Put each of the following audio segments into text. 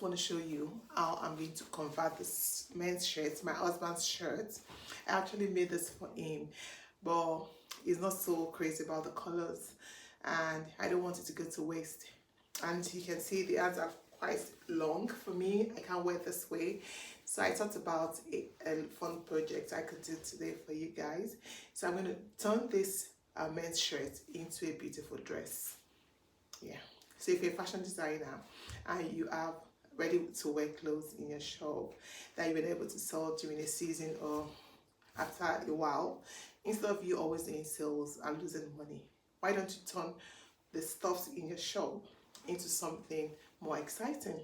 Want to show you how I'm going to convert this men's shirt, my husband's shirt. I actually made this for him, but he's not so crazy about the colors and I don't want it to go to waste. And you can see the ads are quite long for me. I can't wear this way. So I thought about a fun project I could do today for you guys. So I'm going to turn this men's shirt into a beautiful dress. Yeah. So if you're a fashion designer and you have ready to wear clothes in your shop that you've been able to sell during a season or after a while, instead of you always doing sales and losing money, why don't you turn the stuffs in your shop into something more exciting?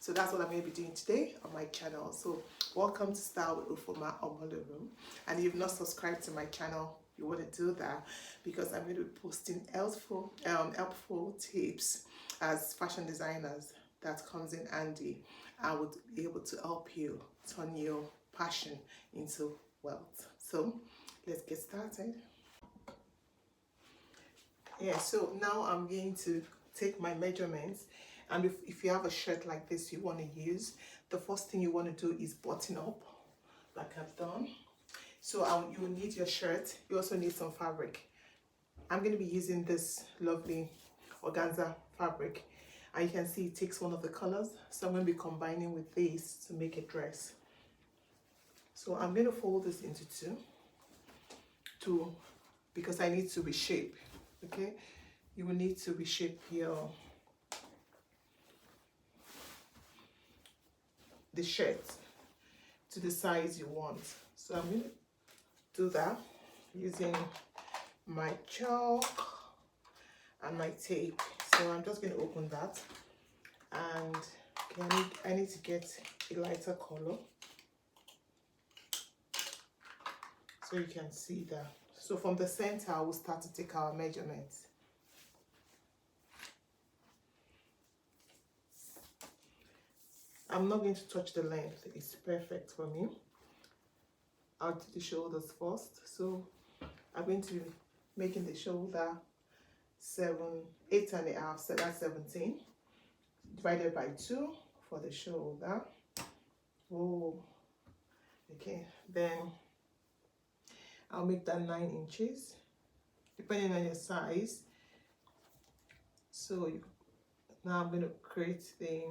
So that's what I'm going to be doing today on my channel. So welcome to Style with Ufoma Omolorum. And if you've not subscribed to my channel, you want to do that because I'm going to be posting helpful tips as fashion designers that comes in handy and would be able to help you turn your passion into wealth. So let's get started. Yeah, so now I'm going to take my measurements, and if you have a shirt like this you want to use, the first thing you want to do is button up like I've done. So you will need your shirt. You also need some fabric. I'm going to be using this lovely organza fabric, and you can see it takes one of the colors, so I'm going to be combining with this to make a dress. So I'm going to fold this into two because I need to reshape. Okay, you will need to reshape the shirt to the size you want. So I'm going to do that using my chalk and my tape. So I'm just going to open that, and okay, I need to get a lighter color so you can see that. So from the center I will start to take our measurements. I'm not going to touch the length, it's perfect for me. I'll do the shoulders first. So I'm going to be making the shoulder 8.5, so that's 17, divided by 2 for the shoulder. Oh, okay, then I'll make that 9 inches, depending on your size. So now I'm going to create the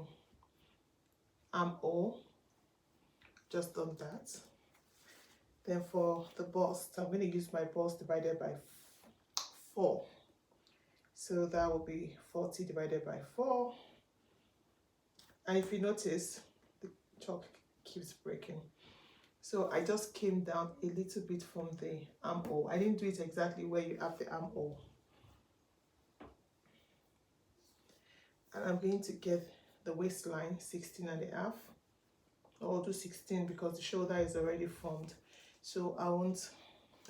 armhole, just done that. Then for the bust, I'm going to use my bust divided by 4. So that will be 40 divided by 4. And if you notice, the chalk keeps breaking. So I just came down a little bit from the armhole. I didn't do it exactly where you have the armhole. And I'm going to get the waistline 16.5. I'll do 16 because the shoulder is already formed, so I won't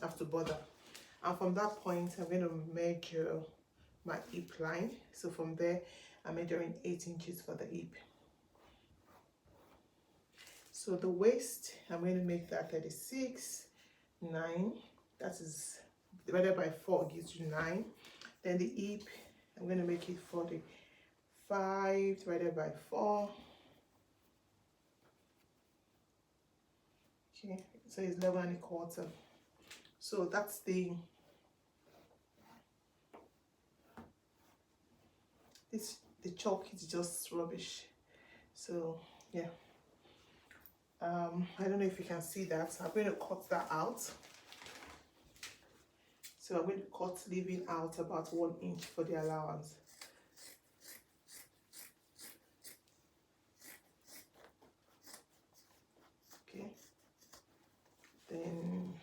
have to bother. And from that point I'm going to measure my hip line. So from there I'm measuring 8 inches for the hip. So the waist, I'm going to make that 36, 9, that is divided by 4 gives you 9. Then the hip, I'm going to make it 45 divided by 4. Okay, so it's 11.25. So that's the chalk is just rubbish. So yeah, I don't know if you can see that. So I'm going to cut that out. So I'm going to cut, leaving out about 1 inch for the allowance. Okay, then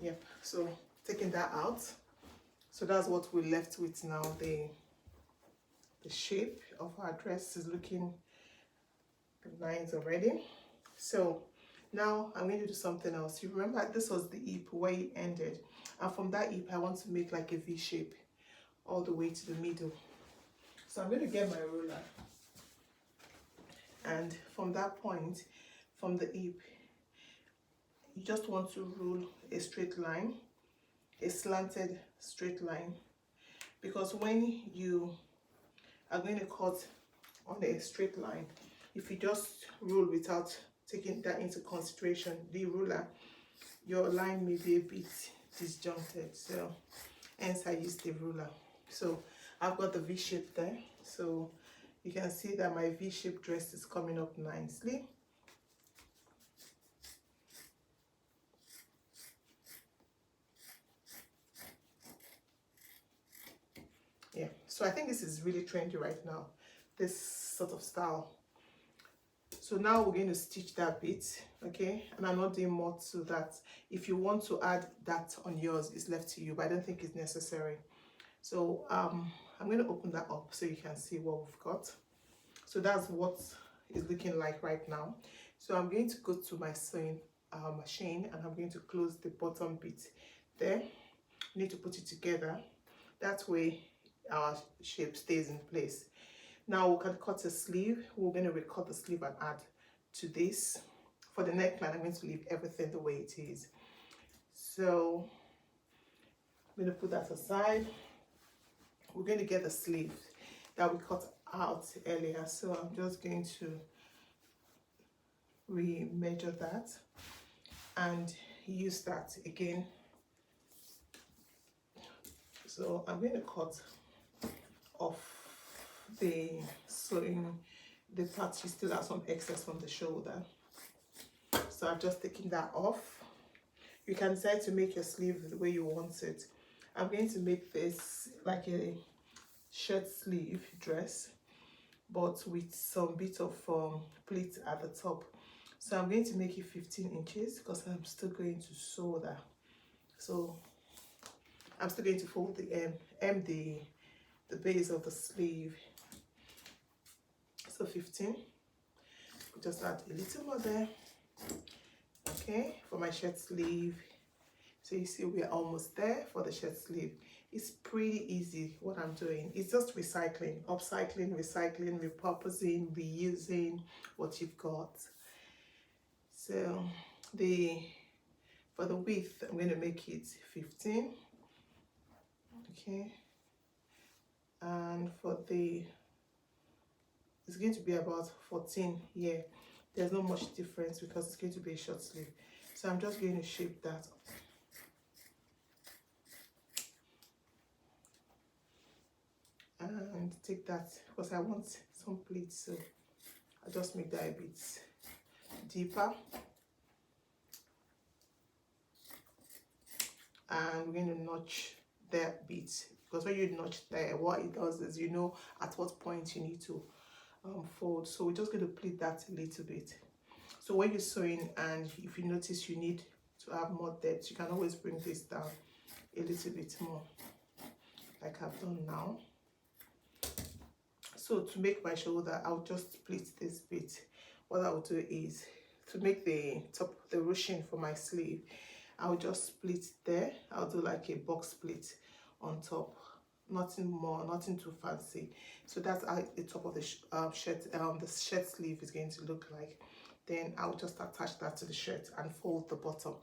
yep, so taking that out. So that's what we're left with now. The shape of our dress is looking nice already. So now I'm going to do something else. You remember this was the hip where it ended, and from that hip I want to make like a V shape all the way to the middle. So I'm going to get my ruler, and from that point, from the hip, you just want to rule a straight line a slanted straight line, because when you are going to cut on a straight line, if you just rule without taking that into consideration, the ruler, your line may be a bit disjointed. So hence I use the ruler. So I've got the V shape there, so you can see that my V-shaped dress is coming up nicely. Yeah, so I think this is really trendy right now, this sort of style. So now we're going to stitch that bit, okay? And I'm not doing more to that. If you want to add that on yours, it's left to you, but I don't think it's necessary. So I'm going to open that up so you can see what we've got. So that's what it's looking like right now. So I'm going to go to my sewing machine, and I'm going to close the bottom bit there. You need to put it together. That way our shape stays in place. Now we can cut a sleeve. We're going to recut the sleeve and add to this. For the neckline, I'm going to leave everything the way it is. So I'm going to put that aside. We're going to get the sleeve that we cut out earlier. So I'm just going to re-measure that and use that again. So I'm going to cut off the sewing, the part you still have some excess from the shoulder. So I've just taken that off. You can decide to make your sleeve the way you want it. I'm going to make this like a shirt sleeve dress, but with some bit of pleat at the top. So I'm going to make it 15 inches because I'm still going to sew that. So I'm still going to fold the the base of the sleeve. So 15. We'll just add a little more there. Okay, for my shirt sleeve. So you see we're almost there for the shirt sleeve. It's pretty easy what I'm doing. It's just recycling, upcycling, recycling, repurposing, reusing what you've got. So for the width, I'm going to make it 15. Okay. And for it's going to be about 14 here. There's not much difference because it's going to be a short sleeve. So I'm just going to shape that. And take that because I want some pleats, so I'll just make that a bit deeper. And we're going to notch that bit, because when you notch there, what it does is you know at what point you need to fold. So we're just going to pleat that a little bit. So when you're sewing and if you notice you need to have more depth, you can always bring this down a little bit more, like I've done now. So to make my shoulder, I'll just pleat this bit. What I'll do is to make the top, the ruching for my sleeve, I'll just split there. I'll do like a box split on top, nothing more, nothing too fancy. So that's how the top of the shirt sleeve is going to look like. Then I'll just attach that to the shirt and fold the bottom.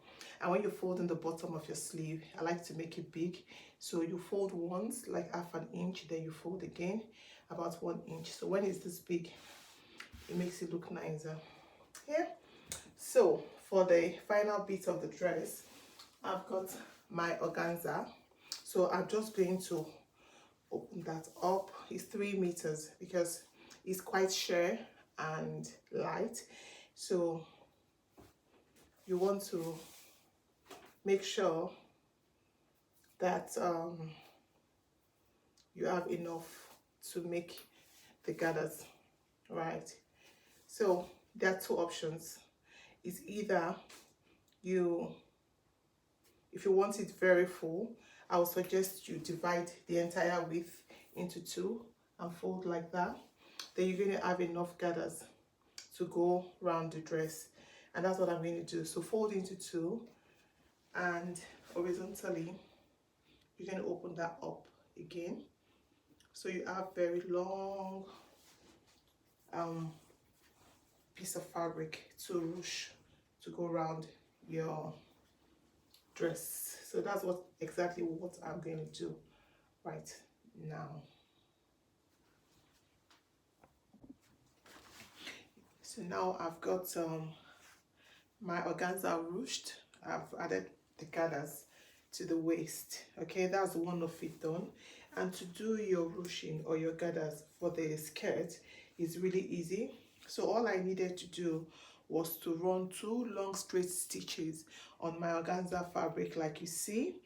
And when you're folding the bottom of your sleeve, I like to make it big. So you fold once, like half an inch, then you fold again, about 1 inch. So when it's this big, it makes it look nicer. Yeah. So for the final bit of the dress, I've got my organza. So I'm just going to open that up. It's 3 meters because it's quite sheer and light. So you want to make sure that you have enough to make the gathers, right? So there are 2 options. It's either if you want it very full, I would suggest you divide the entire width into 2 and fold like that. Then you're going to have enough gathers to go around the dress, and that's what I'm going to do. So fold into 2, and horizontally you're going to open that up again, so you have very long piece of fabric to ruche to go around your dress. So that's exactly what I'm going to do right now. So now I've got my organza ruched. I've added the gathers to the waist. Okay, that's one of it done. And to do your ruching or your gathers for the skirt is really easy. So all I needed to do was to run 2 long straight stitches on my organza fabric like you see.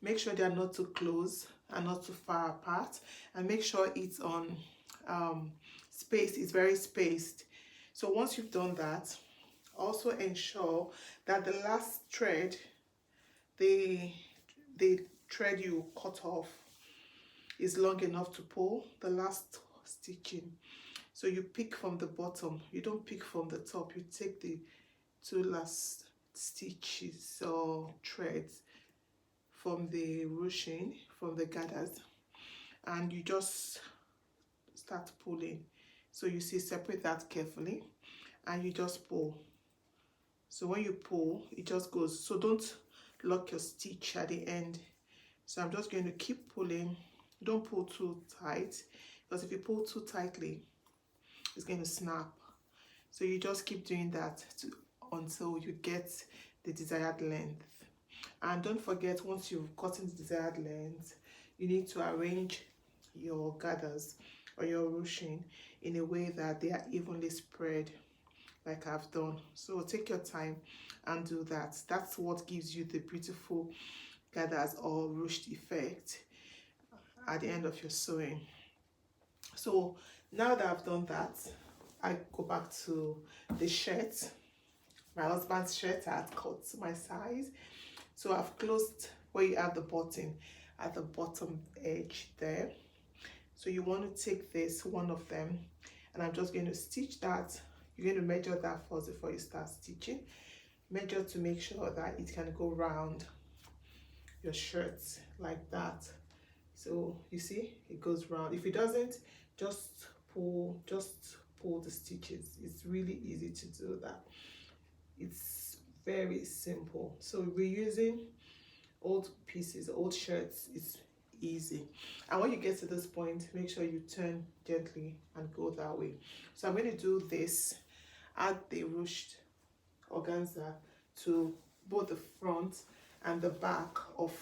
Make sure they are not too close and not too far apart, and make sure it's on space, it's very spaced. So once you've done that, also ensure that the last thread, the thread you cut off, is long enough to pull the last stitching. So you pick from the bottom, you don't pick from the top. You take the 2 last stitches or threads from the ruching, from the gathers, and you just start pulling. So you see, separate that carefully and you just pull. So when you pull, it just goes. So don't lock your stitch at the end. So I'm just going to keep pulling. Don't pull too tight, because if you pull too tightly, it's going to snap. So you just keep doing that until you get the desired length. And don't forget, once you've gotten the desired length, you need to arrange your gathers or your ruching in a way that they are evenly spread like I've done. So take your time and do that. That's what gives you the beautiful gathers or ruched effect at the end of your sewing. So now that I've done that, I go back to the shirt. My husband's shirt, I had cut my size. So I've closed where you have the button at the bottom edge there. So you want to take this, one of them, and I'm just going to stitch that. You're going to measure that first before you start stitching. Measure to make sure that it can go round your shirt like that. So you see, it goes round. If it doesn't, just pull the stitches. It's really easy to do that. It's very simple. So we're using old pieces, old shirts. It's easy. And when you get to this point, make sure you turn gently and go that way. So I'm going to do this, add the ruched organza to both the front and the back of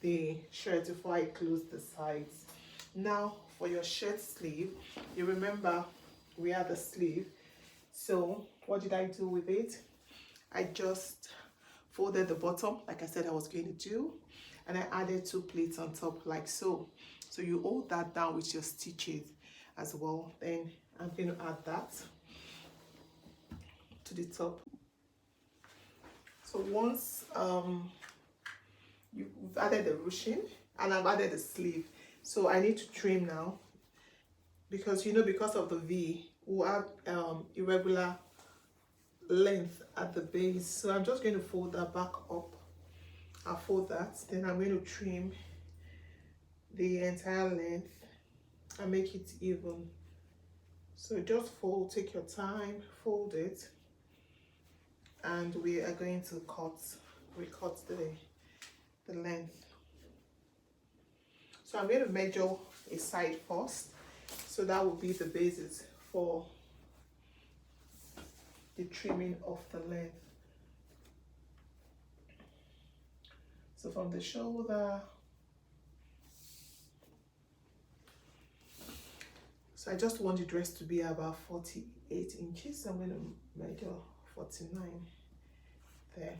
the shirt before I close the sides. Now for your shirt sleeve, you remember we had the sleeve. So what did I do with it? I just folded the bottom like I said I was going to do, and I added 2 pleats on top like so. So you hold that down with your stitches as well. Then I'm going to add that to the top. So once you've added the ruching and I've added the sleeve, so I need to trim now, because because of the V, we'll have irregular length at the base. So I'm just going to fold that back up. I'll fold that, then I'm going to trim the entire length and make it even. So just fold, take your time, fold it, and we are going to recut the length. So I'm going to measure a side first, so that will be the basis for the trimming of the length. So from the shoulder, so I just want the dress to be about 48 inches. So I'm going to measure 49 there.